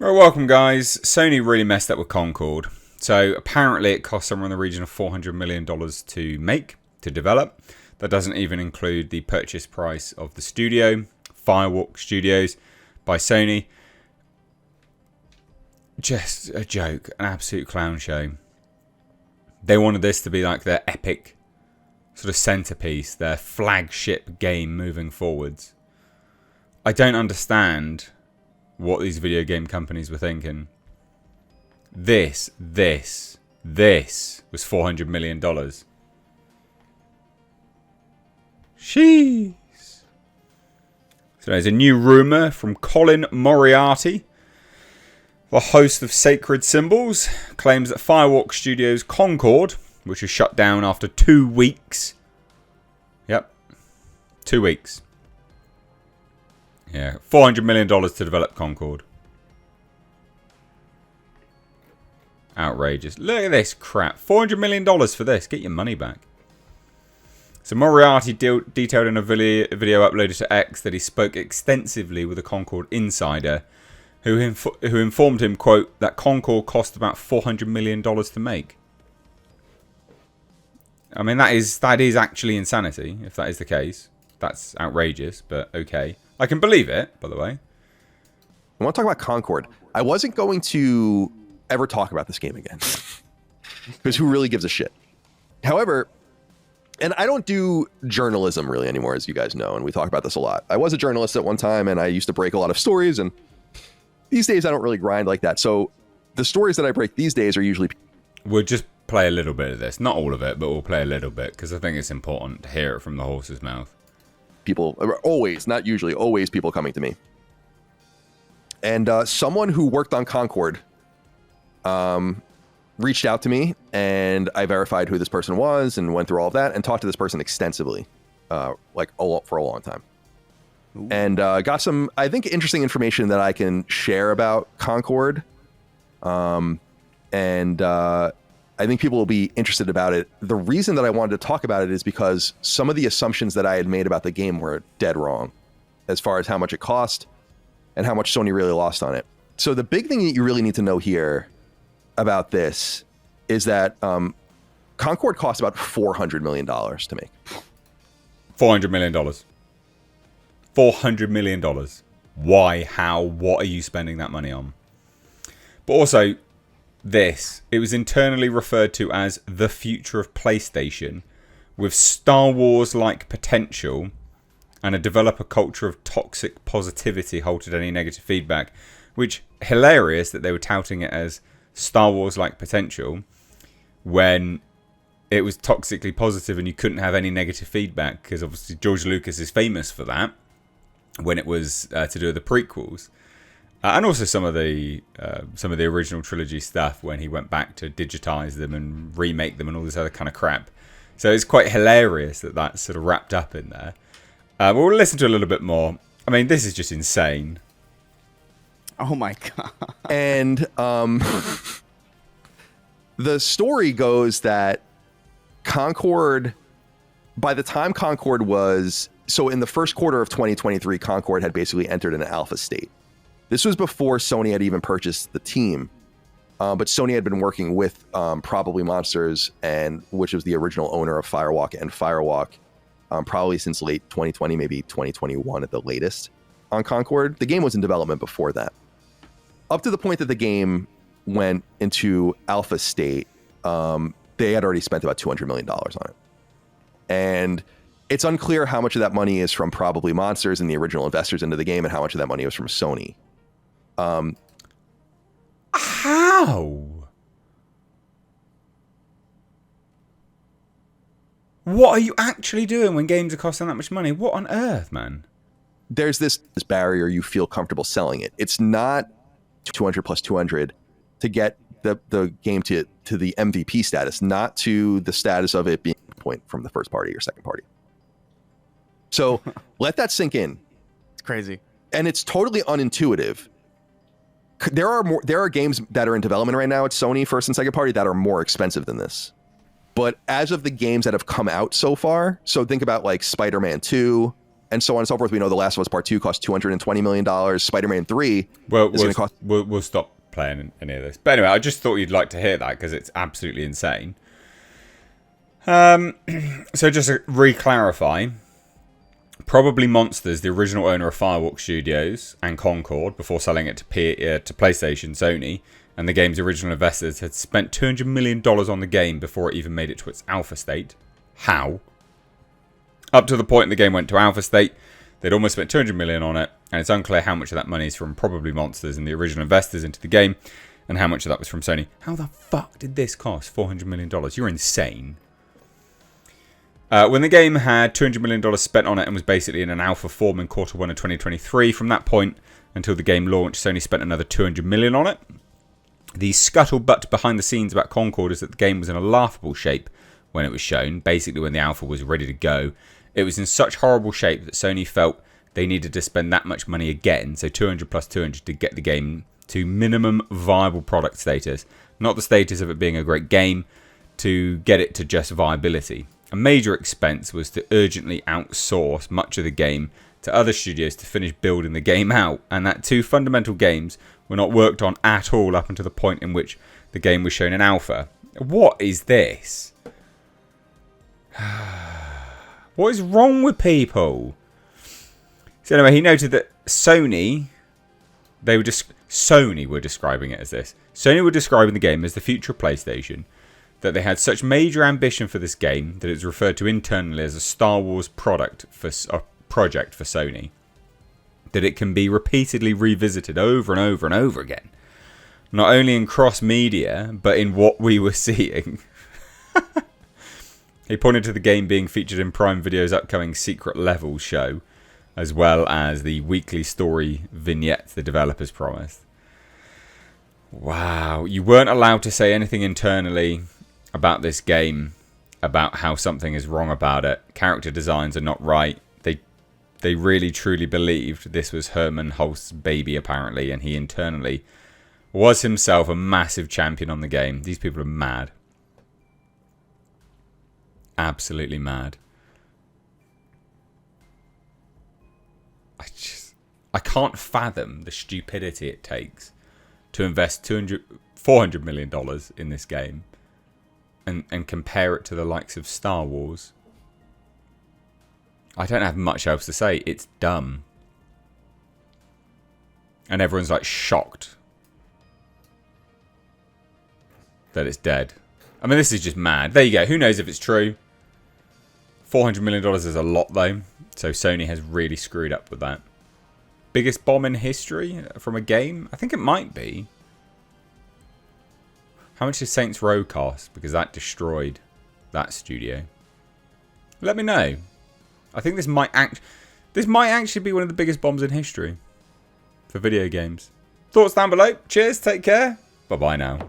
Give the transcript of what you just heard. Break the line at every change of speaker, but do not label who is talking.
Right, welcome guys. Sony really messed up with Concord. So apparently it cost somewhere in the region of $400 million to make, to develop. That doesn't even include the purchase price of the studio, Firewalk Studios by Sony. Just a joke, an absolute clown show. They wanted this to be like their epic sort of centerpiece, their flagship game moving forwards. I don't understand what these video game companies were thinking. This was $400 million. Sheesh. So there's a new rumour from Colin Moriarty, the host of Sacred Symbols, claims that Firewalk Studios Concord, which was shut down after 2 weeks. Yep. 2 weeks. Yeah, $400 million to develop Concord. Outrageous. Look at this crap. $400 million for this. Get your money back. So Moriarty detailed in a video uploaded to X that he spoke extensively with a Concord insider who informed him, quote, that Concord cost about $400 million to make. I mean, that is actually insanity, if that is the case. That's outrageous, but okay. I can believe it, by the way.
I want to talk about Concord. I wasn't going to ever talk about this game again. Because who really gives a shit? However, and I don't do journalism really anymore, as you guys know, and we talk about this a lot. I was a journalist at one time, and I used to break a lot of stories, and these days I don't really grind like that. So the stories that I break these days are usually...
We'll just play a little bit of this. Not all of it, but we'll play a little bit, because I think it's important to hear it from the horse's mouth.
People, always, not usually, always people coming to me. And someone who worked on Concord reached out to me, and I verified who this person was and went through all of that and talked to this person extensively, for a long time. Ooh. And got some, I think, interesting information that I can share about Concord. I think people will be interested about it. The reason that I wanted to talk about it is because some of the assumptions that I had made about the game were dead wrong as far as how much it cost and how much Sony really lost on it. So the big thing that you really need to know here about this is that Concord cost about $400 million to make.
$400 million. $400 million. Why? How? What are you spending that money on? But also... it was internally referred to as the future of PlayStation, with Star Wars-like potential and a developer culture of toxic positivity halted any negative feedback, which, hilarious that they were touting it as Star Wars-like potential when it was toxically positive and you couldn't have any negative feedback, because obviously George Lucas is famous for that when it was to do with the prequels. And also some of the original trilogy stuff when he went back to digitize them and remake them and all this other kind of crap. So it's quite hilarious that that's sort of wrapped up in there. We'll listen to a little bit more. I mean, this is just insane.
Oh my god.
And the story goes that Concord, by the time Concord was... So in the first quarter of 2023, Concord had basically entered an alpha state. This was before Sony had even purchased the team, but Sony had been working with Probably Monsters, which was the original owner of Firewalk and Firewalk, probably since late 2020, maybe 2021 at the latest on Concord. The game was in development before that. Up to the point that the game went into alpha state, they had already spent about $200 million on it. And it's unclear how much of that money is from Probably Monsters and the original investors into the game and how much of that money was from Sony.
How? What are you actually doing when games are costing that much money? What on earth, man?
There's this barrier you feel comfortable selling it. It's not 200 plus 200 to get the game to the MVP status, not to the status of it being a point from the first party or second party. So let that sink in.
It's crazy.
And it's totally unintuitive. There are games that are in development right now at Sony first and second party that are more expensive than this. But as of the games that have come out so far, so think about like Spider-Man 2 and so on and so forth. We know The Last of Us Part 2 cost $220 million. Spider-Man 3
Well,
is going to cost...
we'll stop playing any of this. But anyway, I just thought you'd like to hear that because it's absolutely insane. So just to re-clarify, probably Monsters, the original owner of Firewalk Studios and Concord, before selling it to PlayStation, Sony, and the game's original investors had spent $200 million on the game before it even made it to its alpha state. How? Up to the point the game went to alpha state, they'd almost spent $200 million on it, and it's unclear how much of that money is from probably Monsters and the original investors into the game, and how much of that was from Sony. How the fuck did this cost $400 million? You're insane. When the game had $200 million spent on it and was basically in an alpha form in Q1 of 2023, from that point until the game launched, Sony spent another $200 million on it. The scuttlebutt behind the scenes about Concord is that the game was in a laughable shape when it was shown. Basically, when the alpha was ready to go, it was in such horrible shape that Sony felt they needed to spend that much money again, so 200 plus 200, to get the game to minimum viable product status. Not the status of it being a great game, to get it to just viability. A major expense was to urgently outsource much of the game to other studios to finish building the game out, and that two fundamental games were not worked on at all up until the point in which the game was shown in alpha. What is this? What is wrong with people? So anyway, he noted that Sony were describing it as this. Sony were describing the game as the future of PlayStation, that they had such major ambition for this game that it was referred to internally as a Star Wars project for Sony, that it can be repeatedly revisited over and over and over again, not only in cross-media, but in what we were seeing. He pointed to the game being featured in Prime Video's upcoming Secret Levels show, as well as the weekly story vignettes the developers promised. Wow, you weren't allowed to say anything internally about this game, about how something is wrong about it. Character designs are not right. They really truly believed this was Herman Hulst's baby, apparently, and he internally was himself a massive champion on the game. These people are mad. Absolutely mad. I can't fathom the stupidity it takes to invest $400 million in this game and compare it to the likes of Star Wars. I don't have much else to say. It's dumb. And everyone's like shocked that it's dead. I mean, this is just mad. There you go. Who knows if it's true? $400 million is a lot, though. So Sony has really screwed up with that. Biggest bomb in history from a game? I think it might be. How much did Saints Row cost? Because that destroyed that studio. Let me know. I think this might actually be one of the biggest bombs in history for video games. Thoughts down below. Cheers. Take care. Bye-bye now.